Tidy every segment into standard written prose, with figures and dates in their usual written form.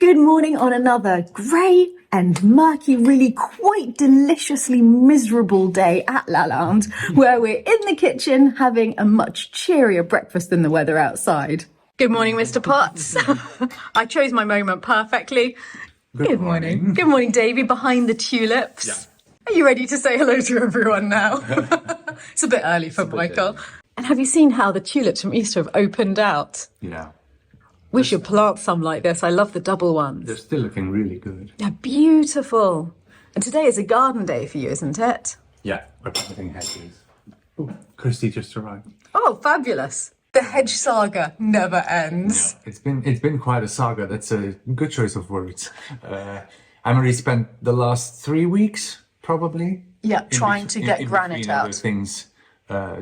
Good morning on another grey and murky, really quite deliciously miserable day at Lalande, where we're in the kitchen having a much cheerier breakfast than the weather outside. Good morning, Mr. Potts. I chose my moment perfectly. Good morning. Good morning, Davey, behind the tulips. Yeah. Are you ready to say hello to everyone now? It's a bit early for Michael. And have you seen how the tulips from Easter have opened out? Yeah. We should plant some like this. I love the double ones. They're still looking really good. They're beautiful. And today is a garden day for you, isn't it? Yeah, we're planting hedges. Oh, Kirsty just arrived. Oh, fabulous. The hedge saga never ends. Yeah, it's been quite a saga. That's a good choice of words. Anne-Marie spent the last 3 weeks, probably. Yeah, trying to get Granite out. Other things,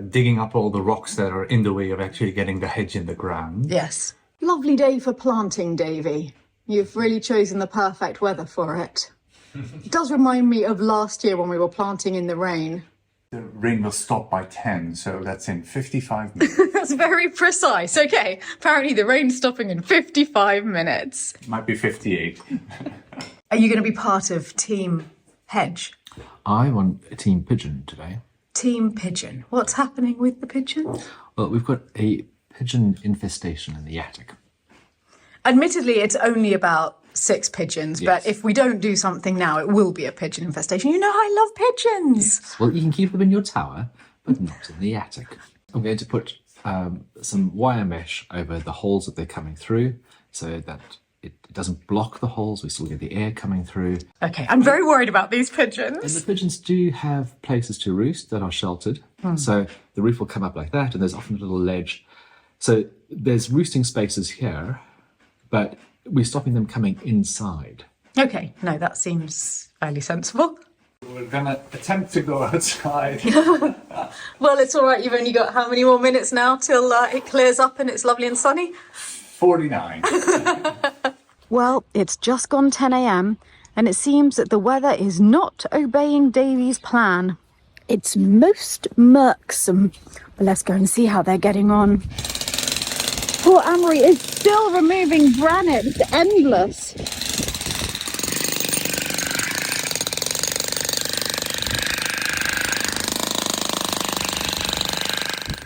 digging up all the rocks that are in the way of actually getting the hedge in the ground. Yes. Lovely day for planting, Davey. You've really chosen the perfect weather for it. It does remind me of last year when we were planting in the rain. The rain will stop by 10, so that's in 55 minutes. That's very precise. Okay, apparently the rain's stopping in 55 minutes. Might be 58. Are you going to be part of Team Hedge? I want a team pigeon today. Team Pigeon. What's happening with the pigeons? Well, we've got a pigeon infestation in the attic. Admittedly, it's only about 6 pigeons, Yes. but if we don't do something now, it will be a pigeon infestation. You know I love pigeons. Yes. Well, you can keep them in your tower, but not in the attic. I'm going to put some wire mesh over the holes that they're coming through so that it doesn't block the holes. We still get the air coming through. Okay, I'm very worried about these And pigeons. the pigeons do have places to roost that are sheltered. So the roof will come up like that, and there's often a little ledge. So there's roosting spaces here, but we're stopping them coming inside. Okay, no, that seems fairly sensible. We're going to attempt to go outside. Well, it's all right. You've only got how many more minutes now till it clears up and it's lovely and sunny? 49. Well, it's just gone 10 a.m. and it seems that the weather is not obeying Davey's plan. It's most murksome. But let's go and see how they're getting on. Poor Anne-Marie is still removing granite. It's endless.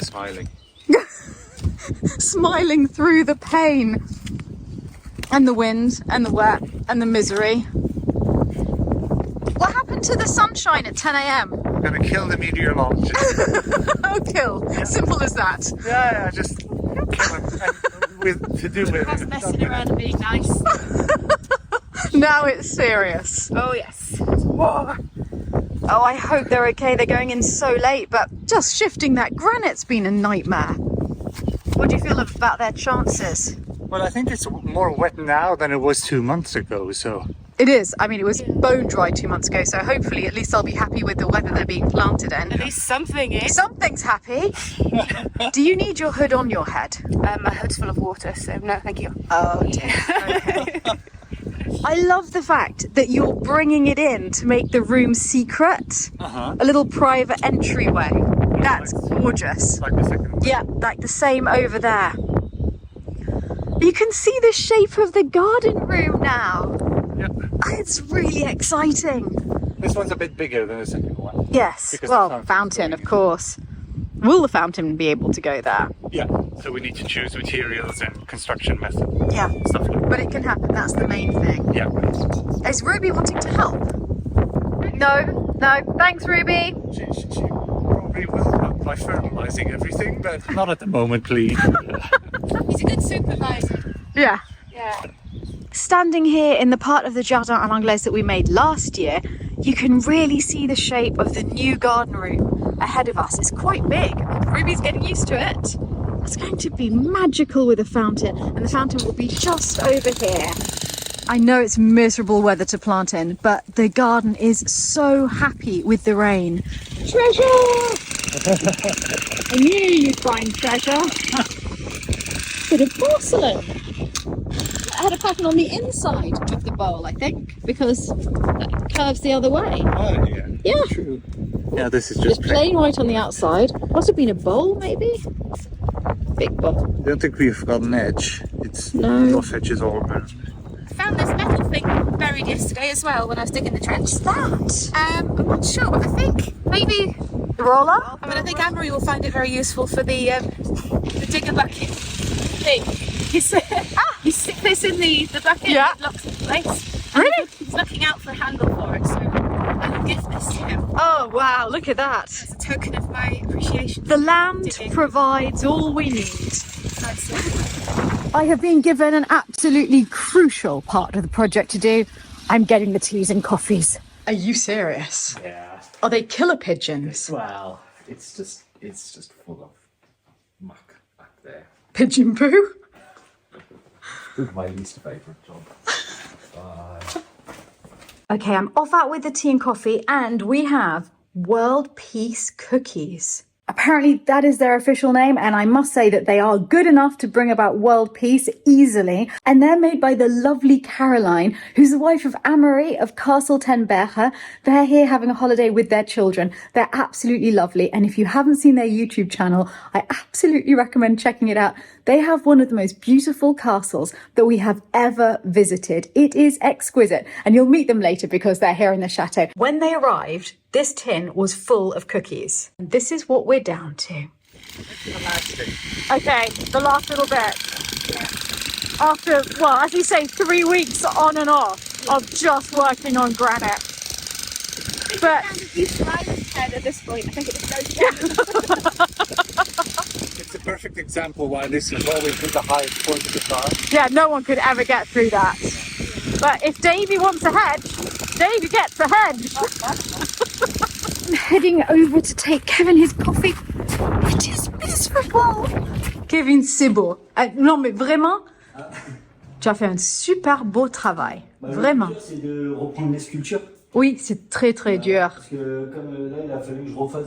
Smiling. Smiling through the pain and the wind and the wet and the misery. What happened to the sunshine at 10 a.m? I'm going to kill the meteorologist. Oh, kill. Simple as that. Yeah, just kill him. And to do with That's messing around and being nice. Now it's serious. Oh, yes. Whoa. Oh, I hope they're okay. They're going in so late, but just shifting that granite's been a nightmare. What do you feel about their chances? Well, I think it's more wet now than it was 2 months ago, so... It is. I mean, it was bone dry 2 months ago, so hopefully at least I'll be happy with the weather they're being planted in. At least something is. Something's happy. Do you need your hood on your head? My hood's full of water, so no, thank you. Oh, dear. Okay. I love the fact that you're bringing it in to make the room secret. A little private entryway. That's gorgeous. Like the second one. Yeah, like the same over there. You can see the shape of the garden room now. Yep. It's really exciting. This one's a bit bigger than the second one. Yes, Because well, the fountain, of course. Will the fountain be able to go there? Yeah, so we need to choose materials and construction method. Yeah, Stuff like that. but it can happen. That's the main thing. Yeah. Is Ruby wanting to help? No, thanks, Ruby. She probably will help by fertilizing everything, but not at the moment, please. He's a good supervisor. Yeah. Yeah. Standing here in the part of the Jardin à l'Anglaise that we made last year, you can really see the shape of the new garden room ahead of us. It's quite big. Ruby's getting used to it. It's going to be magical with a fountain, and the fountain will be just over here. I know it's miserable weather to plant in, but the garden is so happy with the rain. Treasure! I knew you'd find treasure. Bit of porcelain. It had a pattern on the inside of the bowl, I think, because that curves the other way. Oh, yeah. Yeah. True. Yeah, this is It's just plain white on the outside. Must have been a bowl, maybe? Big bowl. I don't think we've got an edge. It's No. rough edges all around. I found this buried yesterday as well when I was digging the trench. What's that? I'm not sure, but I think maybe. The roller? I mean, I think Anne-Marie will find it very useful for the digger bucket thing. You stick this in the bucket Yeah. and it locks in place. Really? He's looking out for a handle for it, so I will give this to him Oh wow, look at that. as a token of my appreciation. The land Digging. provides all we need. Nice. I have been given an absolutely crucial part of the project to do. I'm getting the teas and coffees. Are you serious? Yeah. Are they killer pigeons? Well, it's just full of muck back there. Pigeon poo? This is my least favourite job. Okay, I'm off out with the tea and coffee, and we have World Peace cookies. Apparently that is their official name, and I must say that they are good enough to bring about world peace easily. And they're made by the lovely Caroline, who's the wife of Anne-Marie of Castle Ten Berge. They're here having a holiday with their children. They're absolutely lovely. And if you haven't seen their YouTube channel, I absolutely recommend checking it out. They have one of the most beautiful castles that we have ever visited. It is exquisite, and you'll meet them later because they're here in the chateau. When they arrived, this tin was full of cookies. And this is what we're down to. Okay, the last little bit. After, well, as you say, 3 weeks on and off of just working on granite. But Used to Ireland's head at this point. I think it just goes down. It's a perfect example why this is always the highest point of the car. yeah, no one could ever get through that. But if Davey wants a hedge, Davey gets a hedge. I'm heading over to take Kevin his coffee. It is miserable. Kevin, c'est beau. Non, mais vraiment, tu as fait un super beau travail. Vraiment. C'est de reprendre les sculptures. Oui, c'est très très dur. Parce que comme là, il a fallu que je refasse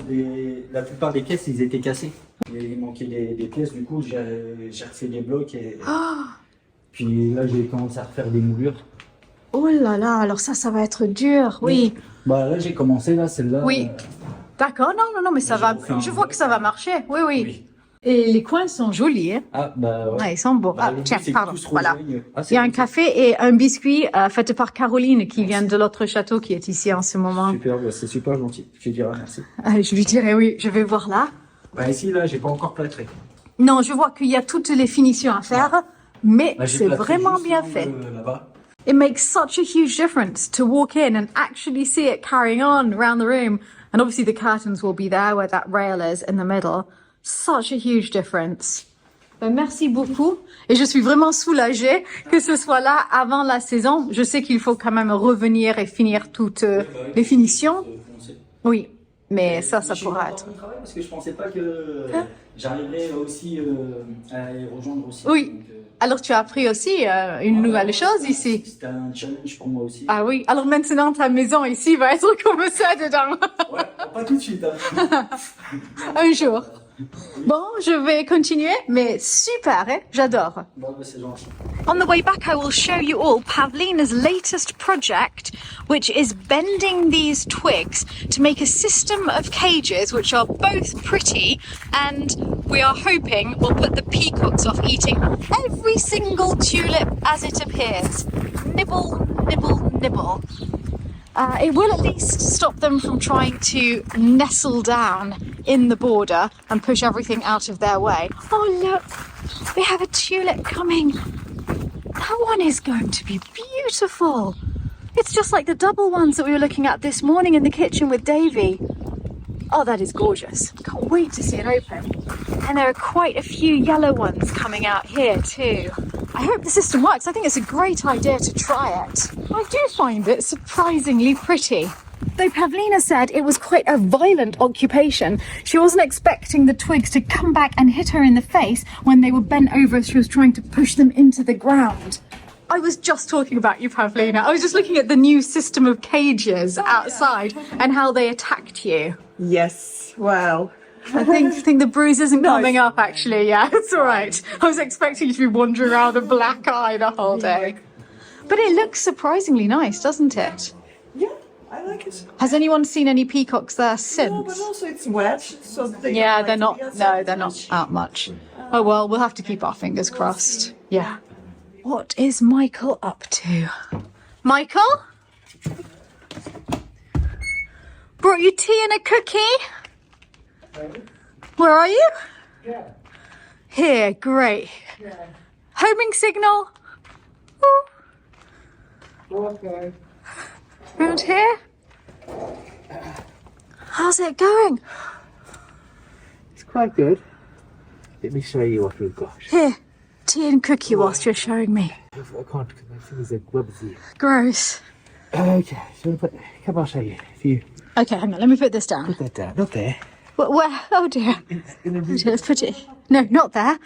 la plupart des pièces, ils étaient cassés. Et il manquait des pièces, du coup, j'ai refait des blocs. Et puis là, j'ai commencé à refaire des moulures. Oh là là, alors ça va être dur, oui. Bah là, j'ai commencé, là, celle-là. Oui. D'accord, non, mais ça va. Je vois que ça va marcher. Oui, oui. Et les coins sont jolis, hein. Ah, bah ouais. Ouais, ils sont beaux. Bah, Ah, le but, tiens, c'est que pardon, tout se voilà. rejoigne. Ah, Il y a un bon. café et un biscuit fait par Caroline qui vient de l'autre château qui est ici en ce moment. Super, bah, c'est super gentil. Je lui dirai merci. Je lui dirai oui, je vais voir là. Bah ici, là, j'ai pas encore plâtré. Non, je vois qu'il y a toutes les finitions à faire, mais Bah, j'ai c'est plâtré vraiment juste bien en haut fait. Là-bas. It makes such a huge difference to walk in and actually see it carrying on around the room. And obviously the curtains will be there where that rail is in the middle. Such a huge difference. Ben, merci beaucoup. Et je suis vraiment soulagée que ce soit là avant la saison. Je sais qu'il faut quand même revenir et finir toutes les finitions. Oui, mais ça pourra être. Parce que je pensais pas que j'arriverais aussi à les rejoindre aussi. Oui. Donc, Alors tu as appris aussi une nouvelle chose ici. C'était un challenge pour moi aussi. Ah oui. Alors maintenant ta maison ici va être comme ça dedans. Ouais, pas tout de suite. Hein. Un jour. Bon, je vais continuer, mais super, hein? J'adore. Bon, bah, c'est gentil. On the way back, I will show you all Pavlina's latest project, which is bending these twigs to make a system of cages which are both pretty and we are hoping will put the peacocks off eating every single tulip as it appears. Nibble, nibble, nibble. It will at least stop them from trying to nestle down in the border and push everything out of their way. Oh look, we have a tulip coming. That one is going to be beautiful. It's just like the double ones that we were looking at this morning in the kitchen with Davy. Oh, that is gorgeous. Can't wait to see it open. And there are quite a few yellow ones coming out here too. I hope the system works. I think it's a great idea to try it. I do find it surprisingly pretty. Though Pavlina said it was quite a violent occupation, she wasn't expecting the twigs to come back and hit her in the face when they were bent over as she was trying to push them into the ground. I was just talking about you, Pavlina. I was just looking at the new system of cages outside and how they attacked you. Yes, well, I think the bruise isn't coming up, actually. Yeah, it's all right. I was expecting you to be wandering around with a black eye the whole day. But it looks surprisingly nice, doesn't it? yeah, I like it. Has anyone seen any peacocks there No, since? but also it's wet, so they Yeah, don't they're like not. to be No, outside they're too not much. out much. Oh well, we'll have to keep our fingers crossed. Yeah. What is Michael up to? Michael? Brought you tea and a cookie. Where are you? Yeah. Here, great. Homing signal. Ooh. Okay. Round here. How's it going? It's quite good. Let me show you what we've got. Here, tea and cookie whilst you're showing me. I can't because my fingers are clumsy. Gross. Okay, so come on, I'll show you. If you Okay, hang on, let me put this down. put that down, not there. Where? Oh dear. In the Oh dear, let's put it. No, not there.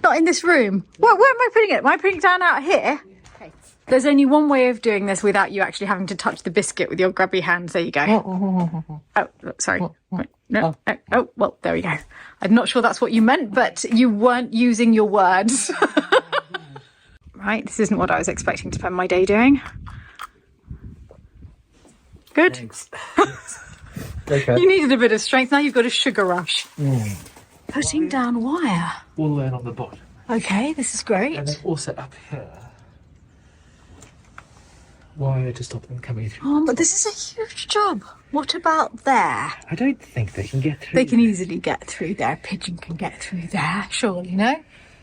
Not in this room. Where am I putting it? Am I putting it down out here? Okay. There's only one way of doing this without you actually having to touch the biscuit with your grubby hands. There you go. Oh, sorry. No. Oh, well, there we go. I'm not sure that's what you meant, but you weren't using your words. Right, this isn't what I was expecting to spend my day doing. Good. Thanks. Okay. You needed a bit of strength. Now you've got a sugar rush. Putting down wire. All the way on the bottom. Okay, this is great. And then also up here. Wire to stop them coming through. Oh, but this is a huge job. What about there? I don't think they can get through. They can easily get through there. A pigeon can get through there, surely, no?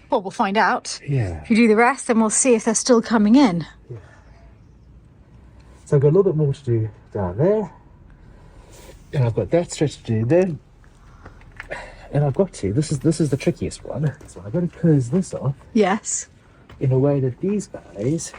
Well, we'll find out. Yeah. If you do the rest, then we'll see if they're still coming in. So I've got a little bit more to do down there. And I've got that stretch to do then. And I've got to, this is the trickiest one. So I've got to close this off Yes. in a way that these guys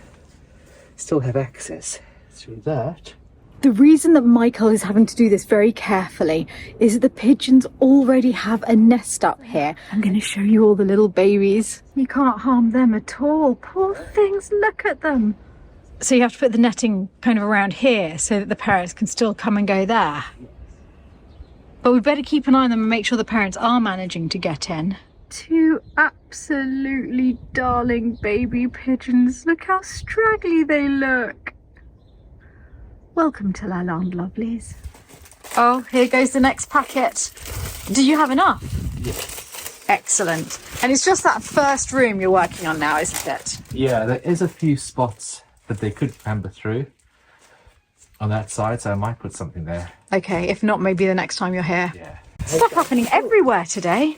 still have access through that. The reason that Michael is having to do this very carefully is that the pigeons already have a nest up here. I'm going to show you all the little babies. You can't harm them at all. Poor things, look at them. So you have to put the netting kind of around here so that the parents can still come and go there. But we better keep an eye on them and make sure the parents are managing to get in. Two absolutely darling baby pigeons. Look how straggly they look. Welcome to Lalande, lovelies. Oh, here goes the next packet. Do you have enough? Yes. Excellent. And it's just that first room you're working on now, isn't it? Yeah, there is a few spots that they could clamber through on that side, so I might put something there. Okay, if not, maybe the next time you're here. Yeah. Stuff happening everywhere today.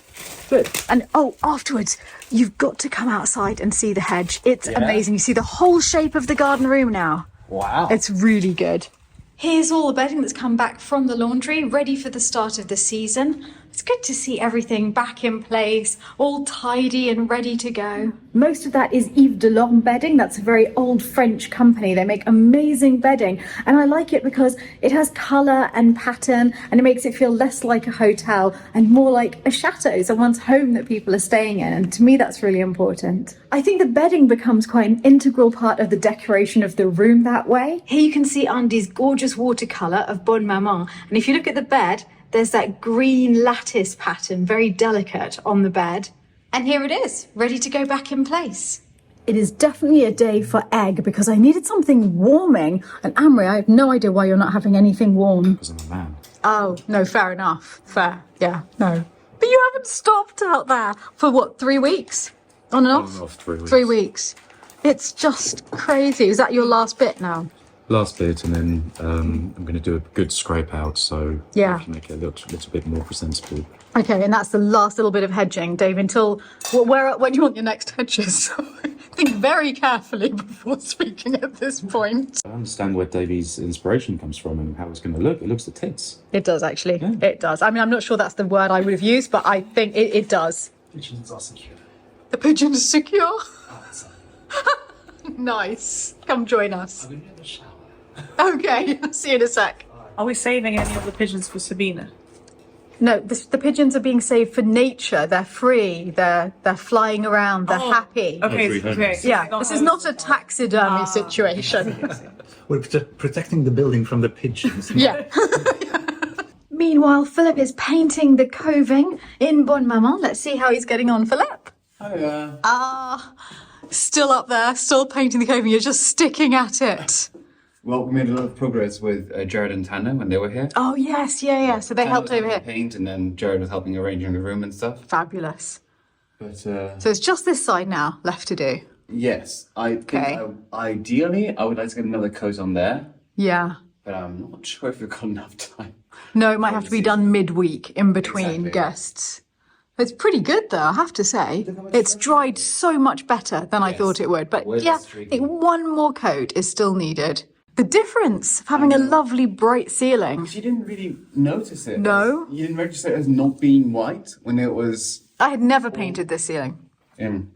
Good. And oh, afterwards, you've got to come outside and see the hedge. It's amazing. You see the whole shape of the garden room now. Wow. It's really good. Here's all the bedding that's come back from the laundry, ready for the start of the season. It's good to see everything back in place, all tidy and ready to go. Most of that is Yves de Lorme bedding. That's a very old French company. They make amazing bedding. And I like it because it has colour and pattern and it makes it feel less like a hotel and more like a chateau, someone's home that people are staying in. And to me, that's really important. I think the bedding becomes quite an integral part of the decoration of the room that way. Here you can see Andy's gorgeous watercolour of Bonne Maman. And if you look at the bed, there's that green lattice pattern, very delicate on the bed. And here it is, ready to go back in place. It is definitely a day for egg because I needed something warming. And Amory, I have no idea why you're not having anything warm. Because I'm a man. Oh, no, fair enough. Fair, yeah, no. But you haven't stopped out there for what, 3 weeks? On and off? On and off 3 weeks. 3 weeks. It's just crazy. Is that your last bit now? Last bit, and then I'm going to do a good scrape out, so Yeah. we can make it look a little bit more presentable. Okay, and that's the last little bit of hedging, Dave, until when do you want your next hedges? Think very carefully before speaking at this point. I understand where Davey's inspiration comes from and how it's going to look. It looks the tits. It does, actually. Yeah. It does. I mean, I'm not sure that's the word I would have used, but I think it does. Pigeons are secure. The pigeon is secure? Nice. Come join us. I'm going to have a shower. Okay, see you in a sec. Are we saving any of the pigeons for Sabina? No, the pigeons are being saved for nature. They're free. They're flying around. They're happy. Okay, Oh, okay. Yeah, this is not a taxidermy situation. We're protecting the building from the pigeons. Yeah. Meanwhile, Philip is painting the coving in Bonne Maman. Let's see how he's getting on, Philip. Hiya. Still up there, still painting the coving. You're just sticking at it. Well, we made a lot of progress with Jared and Tana when they were here. Oh, yes, yeah. So they Tana helped was over here. helping paint, and then Jared was helping arranging the room and stuff. Fabulous. But So it's just this side now left to do. Yes, I think Okay. ideally I would like to get another coat on there, Yeah. but I'm not sure if we've got enough time. No, it might have to be done midweek in between Exactly. guests. It's pretty good though, I have to say. It's dried so much better than I thought it would. But Well, yeah, that's I tricky. think one more coat is still needed. The difference of having a lovely bright ceiling. You didn't really notice it. No. You didn't register it as not being white when it was I had never painted this ceiling. in.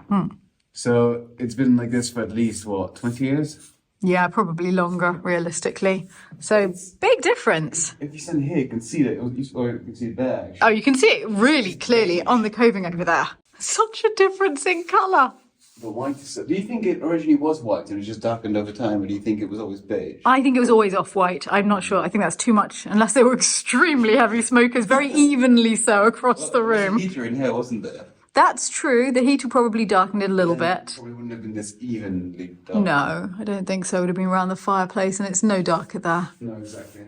So it's been like this for at least, what, 20 years? Yeah, probably longer, realistically. So big difference. If you stand here, you can see that, or you can see it there, actually. Oh, you can see it really clearly on the coving over there. Such a difference in colour. The white is so... Do you think it originally was white and it was just darkened over time, or do you think it was always beige? I think it was always off-white. I'm not sure. I think that's too much, unless they were extremely heavy smokers, very evenly so across the There was a room. heater in here, wasn't there? That's true. The heater probably darkened it a little bit. Probably wouldn't have been this evenly dark. No, I don't think so. It would have been around the fireplace, and it's no darker there. No, exactly.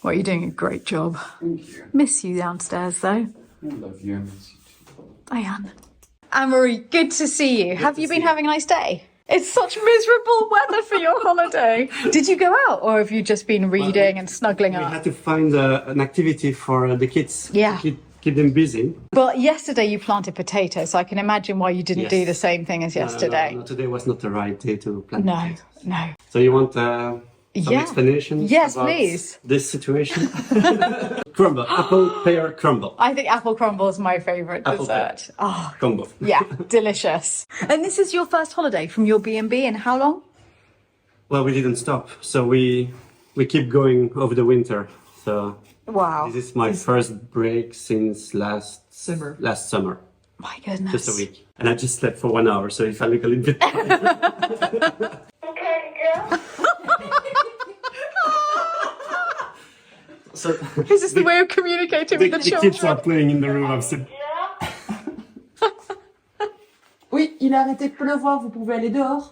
Well, you're doing a great job. Thank you. Miss you downstairs, though. I love you. I miss you too. Diane. Anne-Marie, good to see you. Have you been having a nice day? It's such miserable weather for your holiday. Did you go out, or have you just been reading and snuggling We up? had to find an activity for the kids. Yeah. Keep them busy. But yesterday you planted potatoes, so I can imagine why you didn't Yes. do the same thing as yesterday. No, today was not the right day to plant No, potatoes. no. So you want some Yeah. explanations Yes, about please. this situation? Crumble, apple, pear, crumble. I think apple crumble is my favourite Apple dessert. Oh, Combo. yeah, delicious. And this is your first holiday from your B&B, and how long? Well, we didn't stop, so we keep going over the winter. So Wow. this is my first break since last summer. My goodness. Just a week. And I just slept for 1 hour, so if I look a little bit tired. So Is this the way of communicating with the the kids children? are playing in the room. I'm still... Oui, il a arrêté de pleuvoir, vous pouvez aller dehors.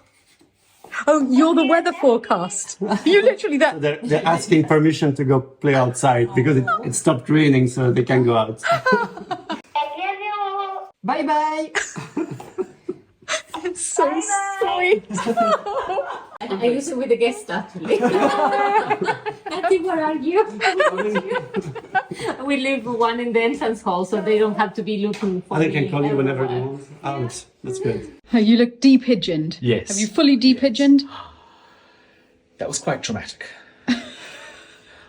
Oh, you're the weather forecast. You literally that. They're asking permission to go play outside because it stopped raining, so they can go out. Bye bye. It's so sweet. I use it with the guests actually. Auntie, where are you? We leave one in the entrance hall so they don't have to be looking for They me can call you whenever they everywhere. want. That's good. Oh, you look de-pigeoned. Yes. Have you fully de-pigeoned? That was quite traumatic.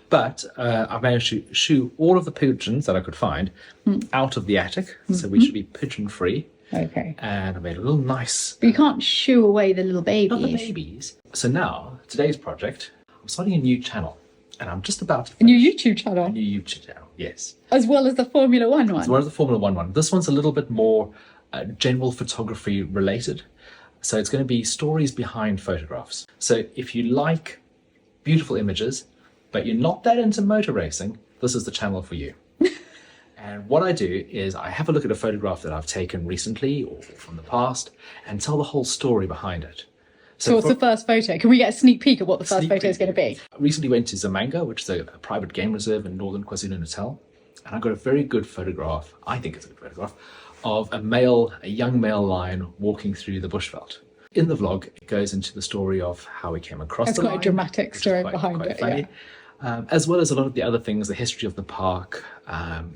But I managed to shoo all of the pigeons that I could find out of the attic, so we should be pigeon free. Okay. And I made a little nice, But you can't shoo away the little babies. not the babies. So now, today's project, I'm starting a new channel, and I'm just about to A new finish YouTube channel, a new YouTube channel. Yes, as well as the Formula One one. as well as the Formula One one. This one's a little bit more general photography related. So it's going to be stories behind photographs. So if you like beautiful images, but you're not that into motor racing, this is the channel for you. And what I do is I have a look at a photograph that I've taken recently or from the past and tell the whole story behind it. So what's the first photo? Can we get a sneak peek at what the first Sneak photo is peek. going to be? I recently went to Zamanga, which is a private game reserve in northern KwaZulu-Natal, and I got a very good photograph, I think it's a good photograph, of a young male lion walking through the bushveld. In the vlog, it goes into the story of how he came across It's the quite a lion, dramatic which is story quite behind it, funny. As well as a lot of the other things, the history of the park,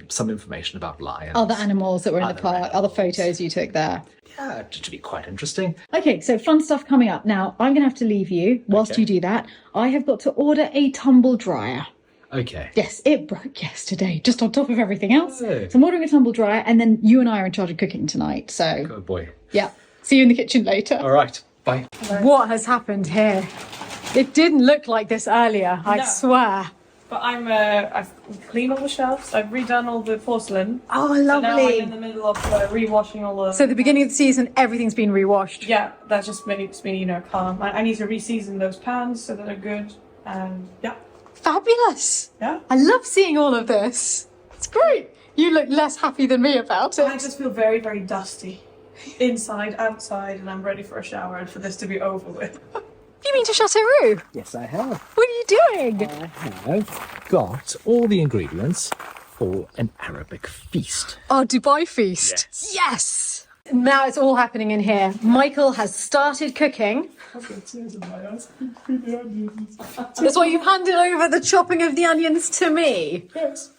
some information about lions. Other animals that were in the Other park, other animals. photos you took there. Yeah, to be quite interesting. Okay, so fun stuff coming up. Now, I'm going to have to leave you whilst Okay. you do that. I have got to order a tumble dryer. Okay. Yes, it broke yesterday, just on top of everything else. Oh. So I'm ordering a tumble dryer, and then you and I are in charge of cooking tonight. So, Good boy. yeah, see you in the kitchen later. All right. Bye. What has happened here? It didn't look like this earlier, I No. swear. But I've cleaned all the shelves. I've redone all the porcelain. Oh, So now I'm in lovely. the middle of rewashing all the. So the beginning of the season, everything's been rewashed. Yeah, that just makes me, calm. I need to re-season those pans so that they're good. And yeah, Fabulous. yeah. I love seeing all of this. It's great. You look less happy than me about I it. just feel very, very dusty, inside, outside, and I'm ready for a shower and for this to be over with. You mean to Chateau? Yes, I have. What are you doing? I have got all the ingredients for an Arabic feast. Oh, Dubai feast. Yes. now it's all happening in here. Michael has started cooking. That's why you've handed over the chopping of the onions to me. Yes.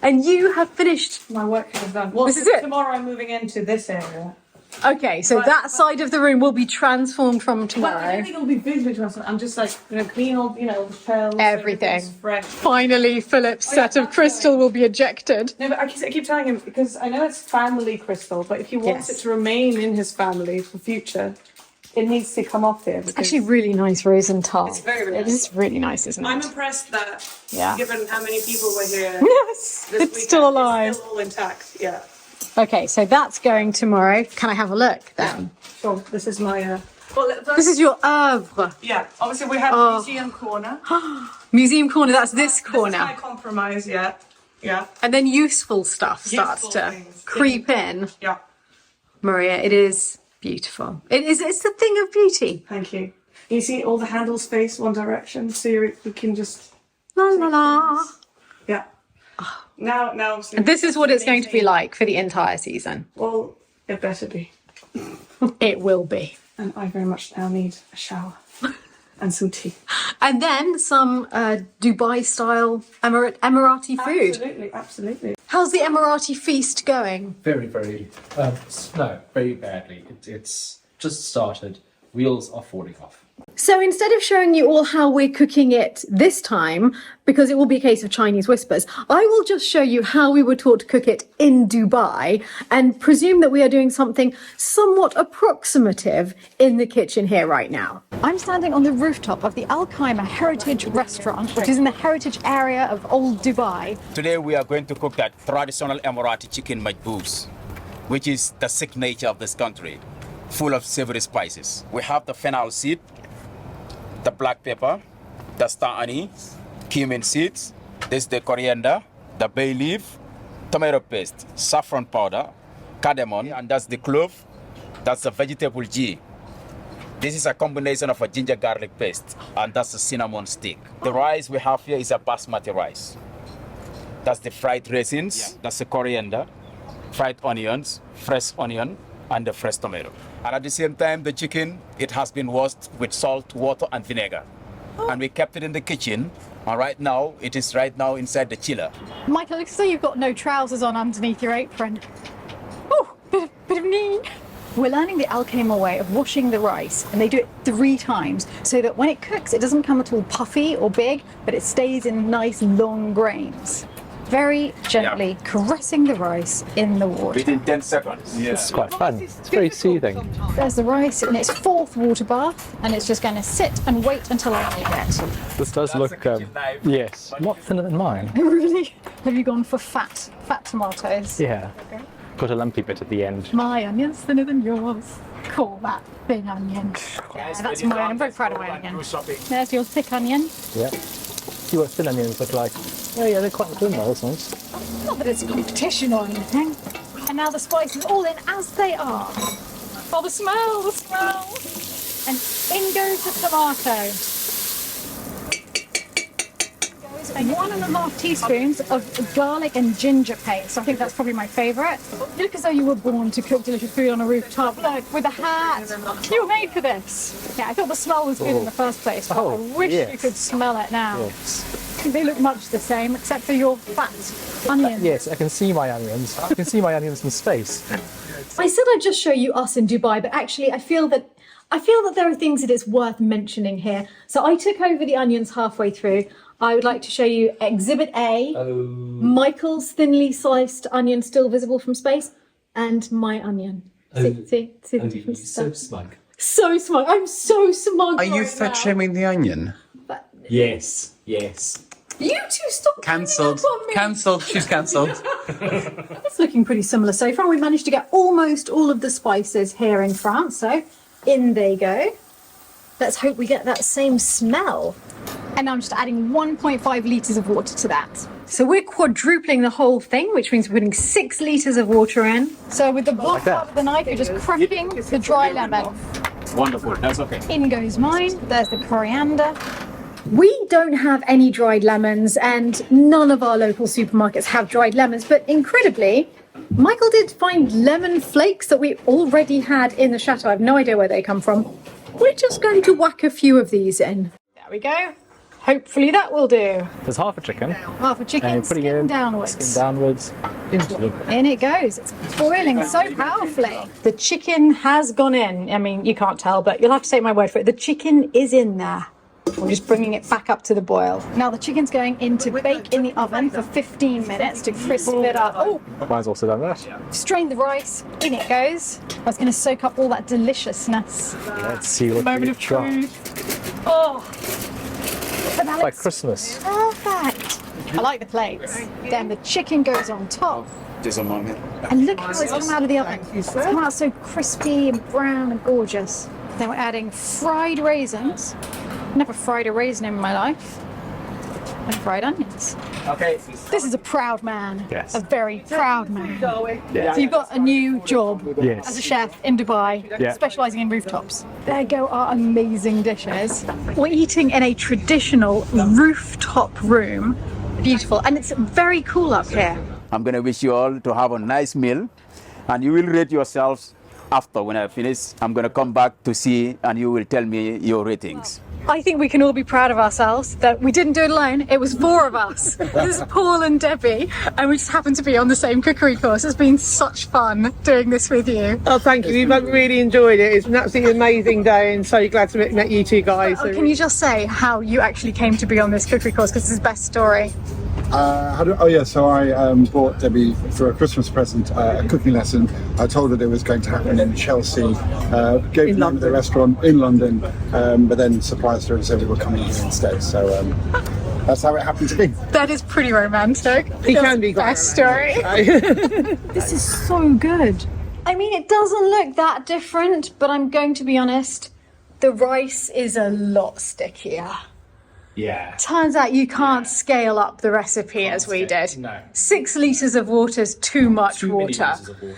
And you have finished. My work is done. Well, This is it? Tomorrow I'm moving into this area. Okay, so that side of the room will be transformed from But I tomorrow. don't think it'll be visually transformed. I'm just like, clean all, the shelves. Everything. everything's fresh. Finally, Philip's set of crystal will be ejected. No, but I keep telling him, because I know it's family crystal, but if he wants Yes. it to remain in his family for future, it needs to come off here. Because Actually, really nice Rosenthal. It's very, very It is really nice, isn't I'm it? impressed that, Yeah. given how many people were here, Yes, this it's weekend, still alive. It's still all intact. Yeah. Okay, so that's going tomorrow. Can I have a look then? Sure. This is my. This is your oeuvre. Yeah. Obviously, we have the museum corner. Museum corner, that's this This is corner. my compromise. Yeah. Yeah. And then useful stuff starts Useful to things. creep in. Yeah. Maria, it is beautiful. It's the thing of beauty. Thank you. You see all the handles face one direction, so you can just. La la la. Yeah. Now. And this is what it's going to be like for the entire season. Well, it better be. It will be. And I very much now need a shower and some tea. And then some Dubai style Emirati food. Absolutely, absolutely. How's the Emirati feast going? Very, very, very badly. It's just started. Wheels are falling off. So instead of showing you all how we're cooking it this time, because it will be a case of Chinese whispers, I will just show you how we were taught to cook it in Dubai and presume that we are doing something somewhat approximative in the kitchen here right now. I'm standing on the rooftop of the Qaima Heritage restaurant, which is in the heritage area of old Dubai. Today we are going to cook that traditional Emirati chicken majboos, which is the signature of this country, full of savory spices. We have the fennel seed, the black pepper, the star anise, cumin seeds, this is the coriander, the bay leaf, tomato paste, saffron powder, cardamom, and that's the clove, that's the vegetable ghee. This is a combination of a ginger garlic paste, and that's a cinnamon stick. The rice we have here is a basmati rice. That's the fried raisins, that's the coriander, fried onions, fresh onion, and the fresh tomato. And at the same time, the chicken, it has been washed with salt, water, and vinegar. And we kept it in the kitchen. And right now, it is inside the chiller. Michael, it looks as though you've got no trousers on underneath your apron. Oh, bit of knee. We're learning the Qaima way of washing the rice, and they do it 3 times so that when it cooks, it doesn't come at all puffy or big, but it stays in nice long grains. Very gently caressing the rice in the water. Within 10 seconds. Yeah. It's quite fun. It's very soothing. There's the rice in its 4th water bath, and it's just going to sit and wait until I make it. This does look, yes, a lot thinner than mine. Really? Have you gone for fat tomatoes? Yeah. Put a lumpy bit at the end. My onion's thinner than yours. Call that thin onion. Yeah, that's my onion. I'm very proud of my onion. There's your thick onion. Yeah. See what thin onions look like. Oh yeah, they're quite thin, those ones. Not that it's a competition or anything. And now the spices all in as they are. Oh, the smell. And in goes the tomato. And 1.5 teaspoons of garlic and ginger paste. I think that's probably my favourite. You look as though you were born to cook delicious food on a rooftop. Look, with a hat. You were made for this. Yeah, I thought the smell was good in the first place, but I wish you could smell it now. Yes. They look much the same, except for your fat onions. Yes, I can see my onions. I can see my onions from space. I said I'd just show you us in Dubai, but actually I feel that there are things that it's worth mentioning here. So I took over the onions halfway through. I would like to show you Exhibit A, Michael's thinly sliced onion still visible from space, and my onion. See the difference? So smug. So smug. I'm so smug. Are you fat shaming the onion? Yes. You two stop Cancelled. on me. Cancelled. She's cancelled. It's looking pretty similar so far. We managed to get almost all of the spices here in France, so in they go. Let's hope we get that same smell. And now I'm just adding 1.5 litres of water to that. So we're quadrupling the whole thing, which means we're putting 6 litres of water in. So with the bottom part of the knife, you're just cracking the dry lemon. Wonderful, that's okay. In goes mine. There's the coriander. We don't have any dried lemons, and none of our local supermarkets have dried lemons, but incredibly, Michael did find lemon flakes that we already had in the chateau. I have no idea where they come from. We're just going to whack a few of these in. There we go. Hopefully that will do. There's half a chicken. Half a chicken, And putting skin it downwards. Skin downwards. Into the... In it goes. It's boiling so powerfully. The chicken has gone in. I mean, you can't tell, but you'll have to take my word for it. The chicken is in there. We're just bringing it back up to the boil. Now the chicken's going in to bake in the oven for 15 minutes to crisp it up. Oh, Mine's also done that. strain the rice. In it goes. That's going to soak up all that deliciousness. Let's see what Moment we've of truth. Oh, got. Like Christmas. Perfect. I like the plates. Then the chicken goes on top. Just a moment. And look how it's come out of the oven. It's come out so crispy and brown and gorgeous. Then we're adding fried raisins. Never fried a raisin in my life. And fried onions. Okay. This is a proud man. Yes. A very proud man. Yeah. So you've got a new job Yes. as a chef in Dubai, Yeah. specialising in rooftops. There go our amazing dishes. We're eating in a traditional rooftop room. Beautiful. And it's very cool up here. I'm going to wish you all to have a nice meal, and you will rate yourselves after. When I finish, I'm going to come back to see, and you will tell me your ratings. I think we can all be proud of ourselves that we didn't do it alone. It was 4 of us. This is Paul and Debbie, and we just happened to be on the same cookery course. It's been such fun doing this with you. Oh, thank you. We've really enjoyed it. It's an absolutely amazing day and so glad to met you two guys. Can you just say how you actually came to be on this cookery course, because it's the best story. So I bought Debbie for a Christmas present a cooking lesson. I told her that it was going to happen in Chelsea, gave the name of the restaurant in London, but then surprised her and said we were coming here instead. So that's how it happened to be. That is pretty romantic. It can be quite best story. This is so good. I mean, it doesn't look that different, but I'm going to be honest, the rice is a lot stickier. Yeah. Turns out you can't scale up the recipe as we did. No. 6 litres of water is too much water. Too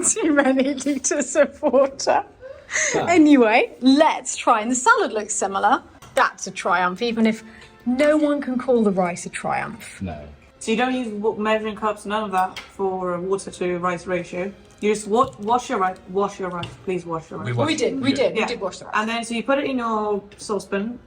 many Too many litres litres of water. of water. Anyway, let's try. And the salad looks similar. That's a triumph, even if no one can call the rice a triumph. No. So you don't use measuring cups, none of that for water to rice ratio. You just wash your rice. Wash your rice. Please wash your rice. We did wash the rice. And then so you put it in your saucepan,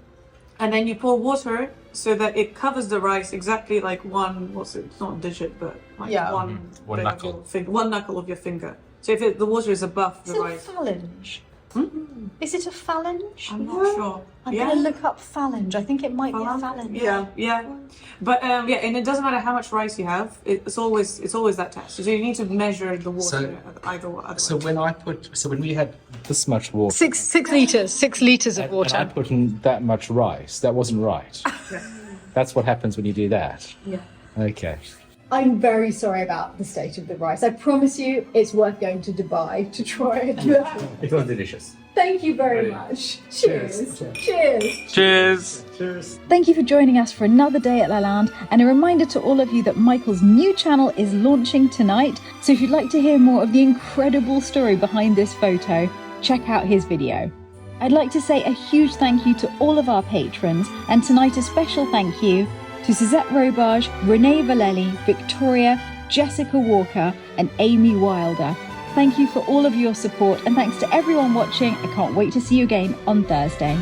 and then you pour water so that it covers the rice exactly like it's not a digit, but like one bit of your finger, one knuckle of your finger. So if the water is above the rice. Is it a phalange? Is it a phalange? I'm not sure. I'm going to look up phalange. I think it might be a phalange. Yeah. But and it doesn't matter how much rice you have. It's always that test. So you need to measure the water when we had this much water. 6 litres. 6 litres of water. And I put in that much rice. That wasn't right. That's what happens when you do that. Yeah. Okay. I'm very sorry about the state of the rice. I promise you it's worth going to Dubai to try it. It was delicious. Thank you very much. Cheers. Cheers. Cheers. Cheers. Thank you for joining us for another day at Lalande, and a reminder to all of you that Michael's new channel is launching tonight. So if you'd like to hear more of the incredible story behind this photo, check out his video. I'd like to say a huge thank you to all of our patrons, and tonight a special thank you to Suzette Robage, Renee Valelli, Victoria, Jessica Walker and Amy Wilder. Thank you for all of your support, and thanks to everyone watching. I can't wait to see you again on Thursday.